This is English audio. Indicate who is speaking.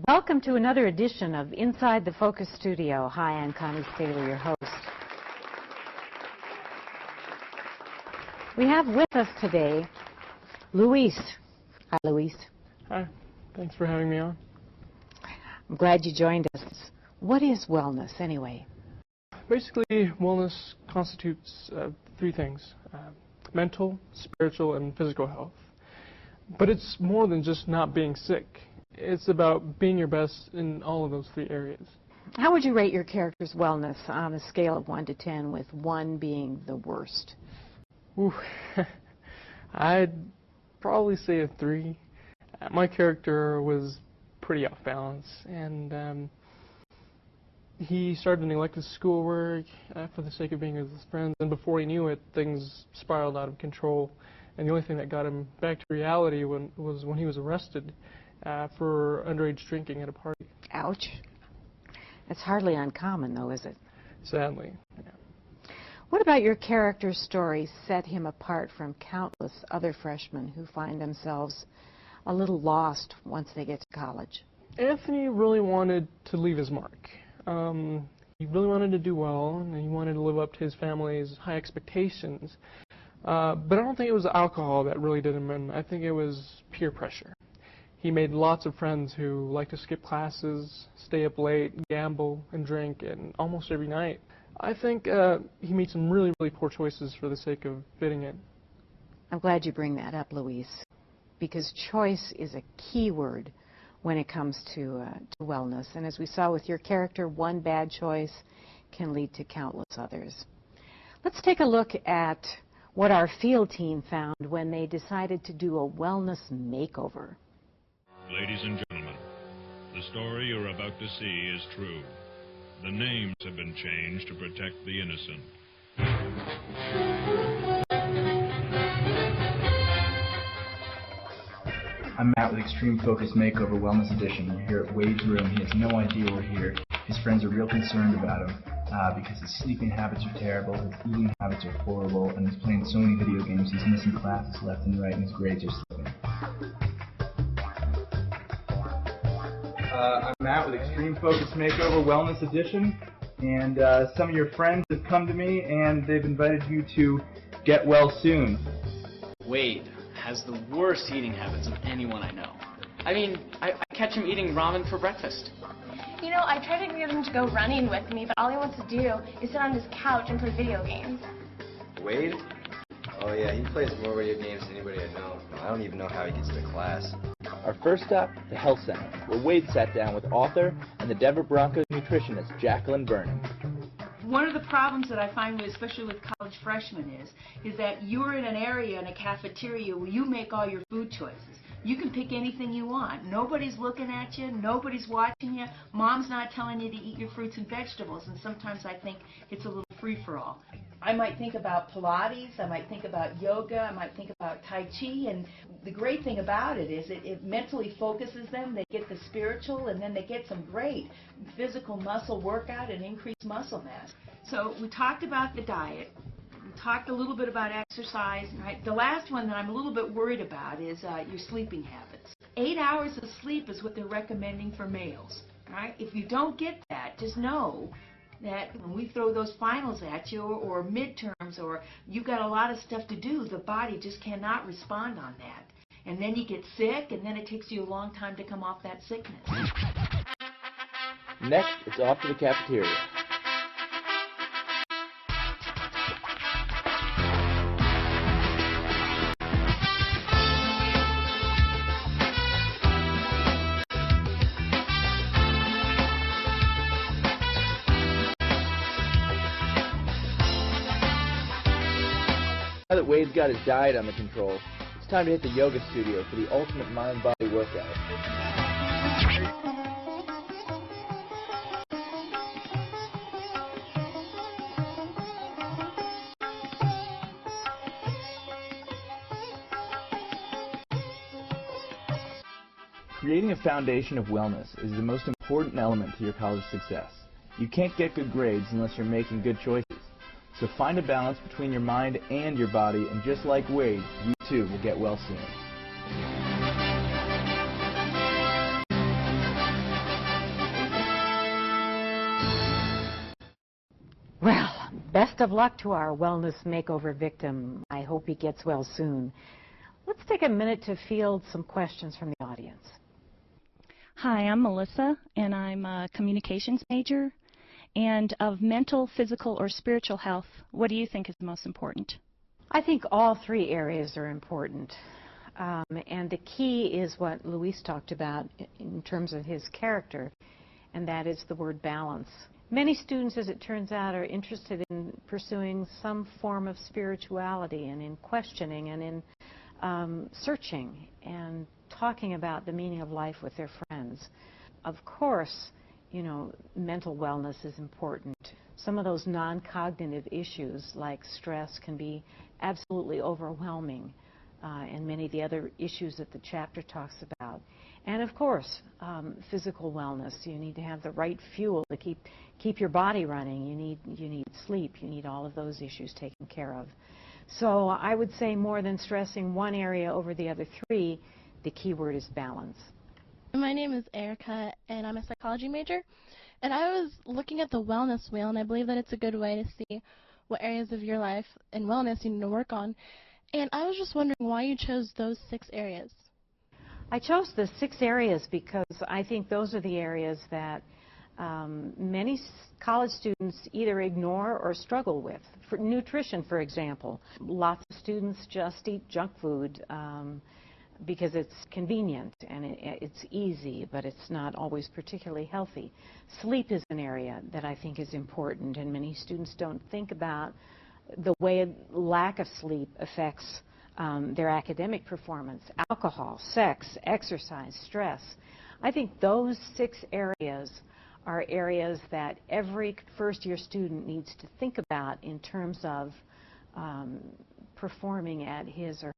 Speaker 1: Welcome to another edition of Inside the Focus Studio. Hi, I'm Connie Staley, your host. We have with us today Luis. Hi, Luis.
Speaker 2: Hi. Thanks for having me on.
Speaker 1: I'm glad you joined us. What is wellness, anyway?
Speaker 2: Basically, wellness constitutes three things: mental, spiritual, and physical health. But it's more than just not being sick. It's about being your best in all of those three areas.
Speaker 1: How would you rate your character's wellness on a scale of 1 to 10, with 1 being the worst?
Speaker 2: Ooh, I'd probably say a 3. My character was pretty off balance, and he started neglecting schoolwork for the sake of being with his friends, and before he knew it, things spiraled out of control. And the only thing that got him back to reality was when he was arrested for underage drinking at a party.
Speaker 1: Ouch. That's hardly uncommon, though, is it?
Speaker 2: Sadly, yeah.
Speaker 1: What about your character's story set him apart from countless other freshmen who find themselves a little lost once they get to college?
Speaker 2: Anthony really wanted to leave his mark. He really wanted to do well, and he wanted to live up to his family's high expectations. But I don't think it was alcohol that really did him in. I think it was peer pressure. He made lots of friends who liked to skip classes, stay up late, gamble, and drink, and almost every night. I think he made some really, really poor choices for the sake of fitting in.
Speaker 1: I'm glad you bring that up, Luis, because choice is a key word when it comes to wellness. And as we saw with your character, one bad choice can lead to countless others. Let's take a look at what our field team found when they decided to do a wellness makeover.
Speaker 3: Ladies and gentlemen, the story you're about to see is true. The names have been changed to protect the innocent.
Speaker 4: I'm Matt with Extreme Focus Makeover Wellness Edition. We're here at Wade's room. He has no idea we're here. His friends are real concerned about him because his sleeping habits are terrible, his eating habits are horrible, and he's playing so many video games he's missing classes left and right, and his grades are slipping. I'm Matt with Extreme Focus Makeover Wellness Edition, and some of your friends have come to me and they've invited you to get well soon.
Speaker 5: Wade has the worst eating habits of anyone I know. I mean, I catch him eating ramen for breakfast.
Speaker 6: You know, I tried to get him to go running with me, but all he wants to do is sit on his couch and play video games.
Speaker 7: Wade? Oh yeah, he plays more video games than anybody I know. I don't even know how he gets to class.
Speaker 8: Our first stop, the Health Center, where Wade sat down with author and the Denver Broncos nutritionist Jacqueline Burnham.
Speaker 9: One of the problems that I find, especially with college freshmen, is that you're in an area, in a cafeteria, where you make all your food choices. You can pick anything you want. Nobody's looking at you. Nobody's watching you. Mom's not telling you to eat your fruits and vegetables, and sometimes I think it's a little free-for-all. I might think about Pilates, I might think about yoga, I might think about Tai Chi, and the great thing about it is it mentally focuses them, they get the spiritual, and then they get some great physical muscle workout and increased muscle mass. So we talked about the diet, we talked a little bit about exercise, right? The last one that I'm a little bit worried about is your sleeping habits. 8 hours of sleep is what they're recommending for males, right? If you don't get that, just know that when we throw those finals at you, or midterms, or you've got a lot of stuff to do, the body just cannot respond on that. And then you get sick, and then it takes you a long time to come off that sickness.
Speaker 8: Next, it's off to the cafeteria. Now that Wade's got his diet under control, it's time to hit the yoga studio for the ultimate mind-body workout. Creating a foundation of wellness is the most important element to your college success. You can't get good grades unless you're making good choices. So find a balance between your mind and your body, and just like Wade, you too will get well soon.
Speaker 1: Best of luck to our wellness makeover victim. I hope he gets well soon. Let's take a minute to field some questions from the audience.
Speaker 10: Hi, I'm Melissa, and I'm a communications major. And of mental, physical, or spiritual health, what do you think is the most important?
Speaker 1: I think all three areas are important. And the key is what Luis talked about in terms of his character, and that is the word balance. Many students, as it turns out, are interested in pursuing some form of spirituality and in questioning and in searching and talking about the meaning of life with their friends. Of course, you know, mental wellness is important. Some of those non-cognitive issues like stress can be absolutely overwhelming, and many of the other issues that the chapter talks about. And of course, physical wellness. You need to have the right fuel to keep your body running. You need sleep. You need all of those issues taken care of. So I would say more than stressing one area over the other three, the key word is balance.
Speaker 11: My name is Erica, and I'm a psychology major. And I was looking at the wellness wheel, and I believe that it's a good way to see what areas of your life and wellness you need to work on. And I was just wondering why you chose those 6 areas.
Speaker 1: I chose the 6 areas because I think those are the areas that many college students either ignore or struggle with. For nutrition, for example, lots of students just eat junk food because it's convenient and it's easy, but it's not always particularly healthy. Sleep is an area that I think is important, and many students don't think about the way lack of sleep affects their academic performance. Alcohol, sex, exercise, stress. I think those 6 areas are areas that every first-year student needs to think about in terms of performing at his or